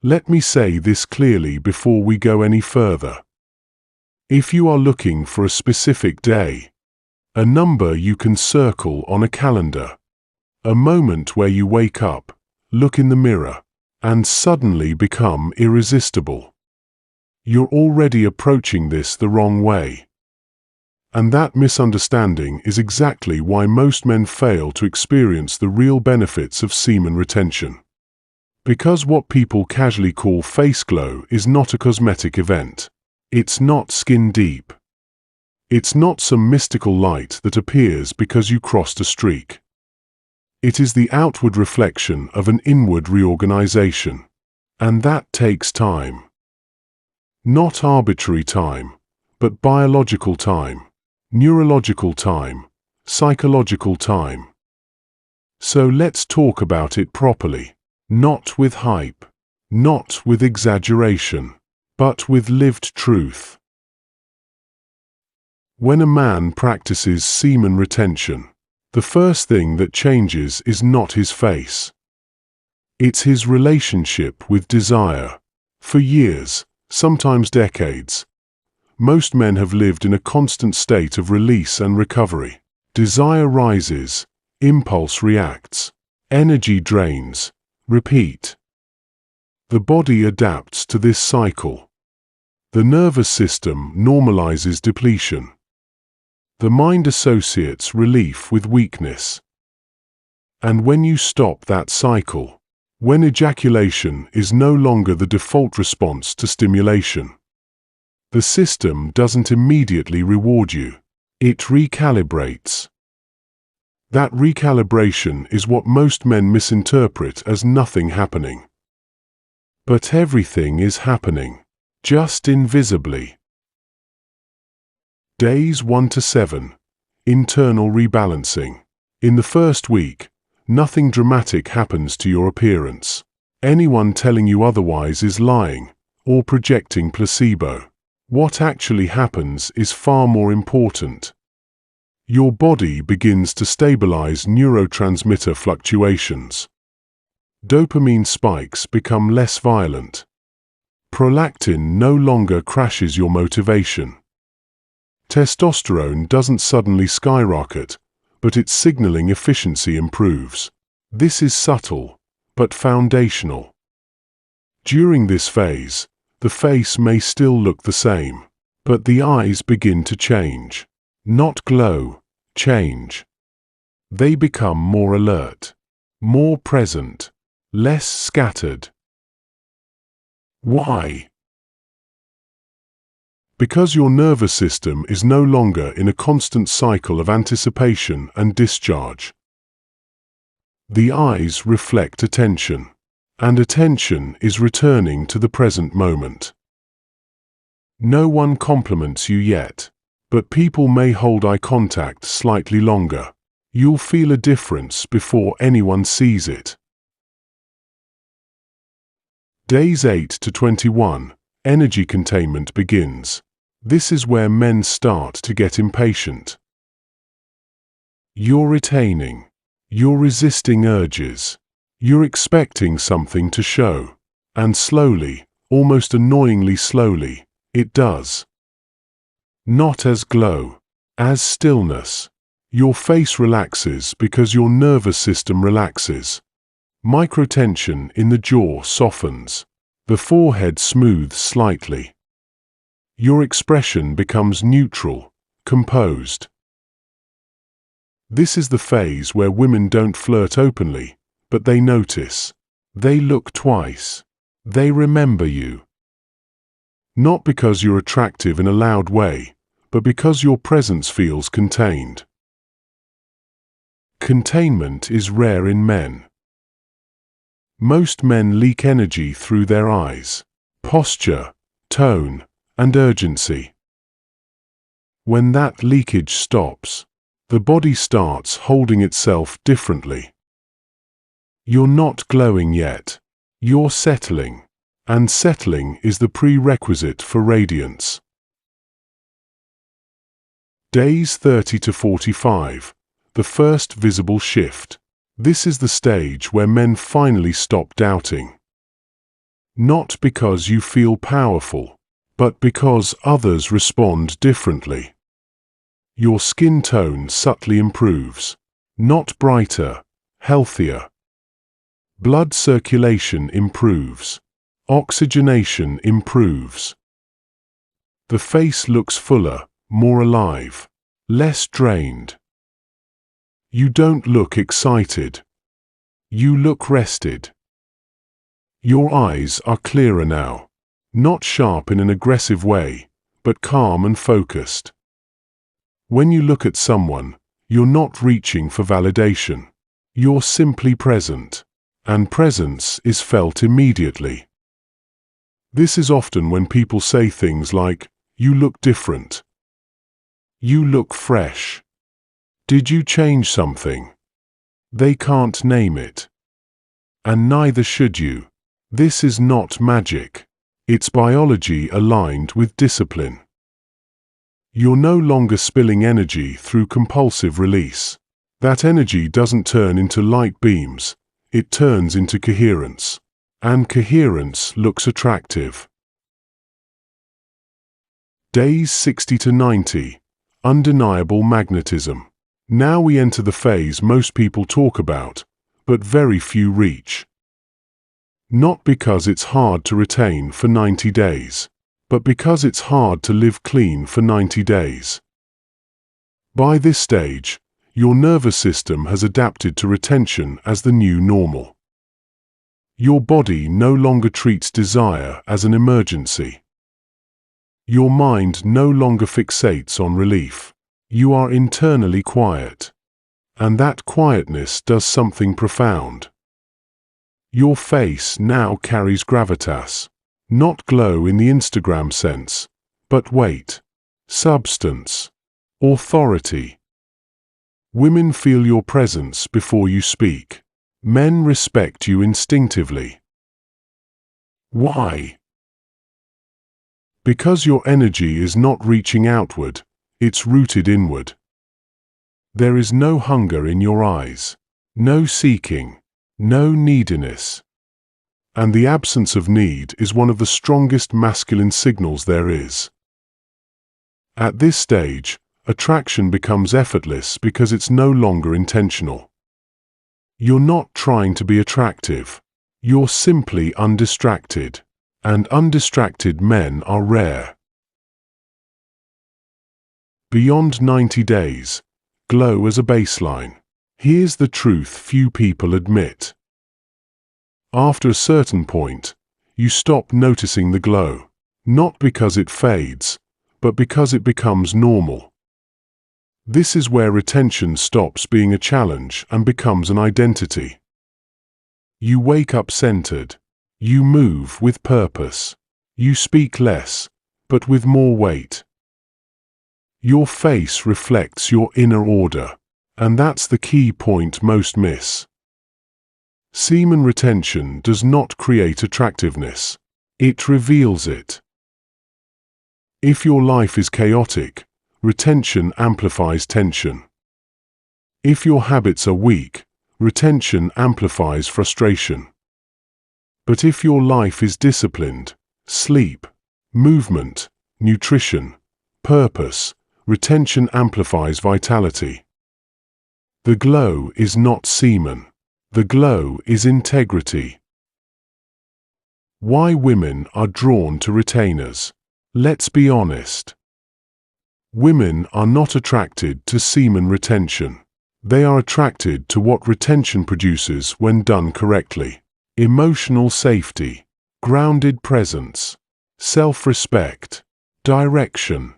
Let me say this clearly before we go any further. If you are looking for a specific day, a number you can circle on a calendar, a moment where you wake up, look in the mirror, and suddenly become irresistible, you're already approaching this the wrong way. And that misunderstanding is exactly why most men fail to experience the real benefits of semen retention. Because what people casually call face glow is not a cosmetic event. It's not skin deep. It's not some mystical light that appears because you crossed a streak. It is the outward reflection of an inward reorganization. And that takes time. Not arbitrary time, but biological time, neurological time, psychological time. So let's talk about it properly, not with hype, not with exaggeration, but with lived truth. When a man practices semen retention, the first thing that changes is not his face. It's his relationship with desire. For years, sometimes decades, most men have lived in a constant state of release and recovery. Desire rises, impulse reacts, energy drains, repeat. The body adapts to this cycle. The nervous system normalizes depletion. The mind associates relief with weakness. And when you stop that cycle, when ejaculation is no longer the default response to stimulation, the system doesn't immediately reward you. It recalibrates. That recalibration is what most men misinterpret as nothing happening. But everything is happening, just invisibly. Days 1 to 7. Internal rebalancing. In the first week, nothing dramatic happens to your appearance. Anyone telling you otherwise is lying, or projecting placebo. What actually happens is far more important. Your body begins to stabilize neurotransmitter fluctuations. Dopamine spikes become less violent. Prolactin no longer crashes your motivation. Testosterone doesn't suddenly skyrocket, but its signaling efficiency improves. This is subtle, but foundational. During this phase, the face may still look the same, but the eyes begin to change. Not glow, change. They become more alert, more present, less scattered. Why? Because your nervous system is no longer in a constant cycle of anticipation and discharge. The eyes reflect attention, and attention is returning to the present moment. No one compliments you yet, but people may hold eye contact slightly longer. You'll feel a difference before anyone sees it. Days 8 to 21, energy containment begins. This is where men start to get impatient. You're retaining. You're resisting urges. You're expecting something to show. And slowly, almost annoyingly slowly, it does. Not as glow, as stillness. Your face relaxes because your nervous system relaxes. Microtension in the jaw softens. The forehead smooths slightly. Your expression becomes neutral, composed. This is the phase where women don't flirt openly, but they notice. They look twice. They remember you. Not because you're attractive in a loud way, but because your presence feels contained. Containment is rare in men. Most men leak energy through their eyes, posture, tone, and urgency. When that leakage stops, the body starts holding itself differently. You're not glowing yet. You're settling. And settling is the prerequisite for radiance. Days 30 to 45. The first visible shift. This is the stage where men finally stop doubting. Not because you feel powerful, but because others respond differently. Your skin tone subtly improves, not brighter, healthier. Blood circulation improves. Oxygenation improves. The face looks fuller, more alive, less drained. You don't look excited. You look rested. Your eyes are clearer now, not sharp in an aggressive way, but calm and focused. When you look at someone, you're not reaching for validation. You're simply present, and presence is felt immediately. This is often when people say things like, "You look different." "You look fresh." "Did you change something?" They can't name it. And neither should you. This is not magic. It's biology aligned with discipline. You're no longer spilling energy through compulsive release. That energy doesn't turn into light beams, it turns into coherence. And coherence looks attractive. Days 60 to 90. Undeniable magnetism. Now we enter the phase most people talk about, but very few reach. Not because it's hard to retain for 90 days, but because it's hard to live clean for 90 days. By this stage, your nervous system has adapted to retention as the new normal. Your body no longer treats desire as an emergency. Your mind no longer fixates on relief. You are internally quiet. And that quietness does something profound. Your face now carries gravitas. Not glow in the Instagram sense, but weight, substance, authority. Women feel your presence before you speak. Men respect you instinctively. Why? Because your energy is not reaching outward, it's rooted inward. There is no hunger in your eyes, no seeking, no neediness. And the absence of need is one of the strongest masculine signals there is. At this stage, attraction becomes effortless because it's no longer intentional. You're not trying to be attractive. You're simply undistracted. And undistracted men are rare. Beyond 90 days, glow as a baseline. Here's the truth few people admit. After a certain point, you stop noticing the glow, not because it fades, but because it becomes normal. This is where retention stops being a challenge and becomes an identity. You wake up centered. You move with purpose. You speak less, but with more weight. Your face reflects your inner order, and that's the key point most miss. Semen retention does not create attractiveness. It reveals it. If your life is chaotic, retention amplifies tension. If your habits are weak, retention amplifies frustration. But if your life is disciplined, sleep, movement, nutrition, purpose, retention amplifies vitality. The glow is not semen. The glow is integrity. Why women are drawn to retainers? Let's be honest. Women are not attracted to semen retention. They are attracted to what retention produces when done correctly. Emotional safety, grounded presence, self-respect, direction.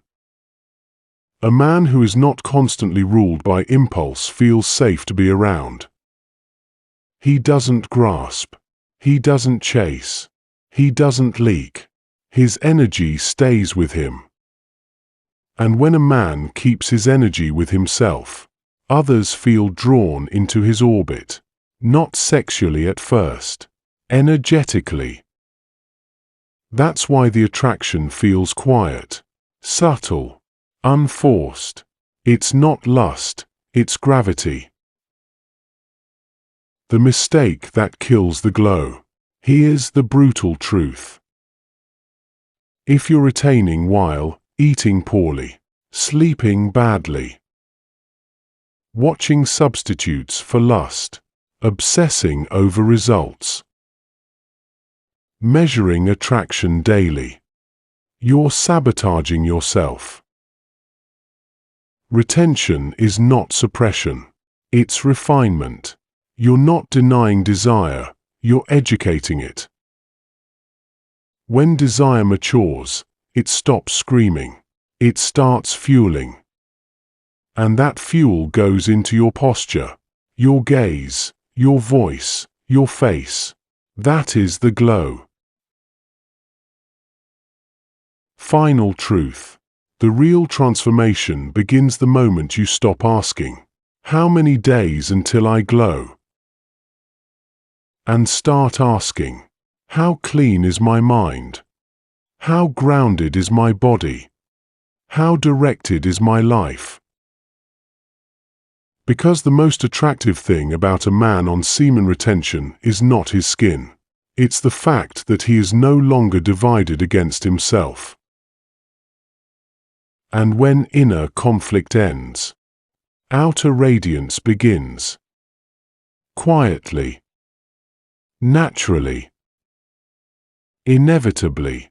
A man who is not constantly ruled by impulse feels safe to be around. He doesn't grasp. He doesn't chase. He doesn't leak. His energy stays with him. And when a man keeps his energy with himself, others feel drawn into his orbit. Not sexually at first, energetically. That's why the attraction feels quiet, subtle, unforced. It's not lust, it's gravity. The mistake that kills the glow. Here's the brutal truth. If you're retaining while eating poorly, sleeping badly, watching substitutes for lust, obsessing over results, measuring attraction daily, you're sabotaging yourself. Retention is not suppression, it's refinement. You're not denying desire, you're educating it. When desire matures, it stops screaming, it starts fueling. And that fuel goes into your posture, your gaze, your voice, your face. That is the glow. Final truth. The real transformation begins the moment you stop asking, "How many days until I glow?" and start asking, "How clean is my mind? How grounded is my body? How directed is my life?" Because the most attractive thing about a man on semen retention is not his skin. It's the fact that he is no longer divided against himself. And when inner conflict ends, outer radiance begins. Quietly, naturally, inevitably.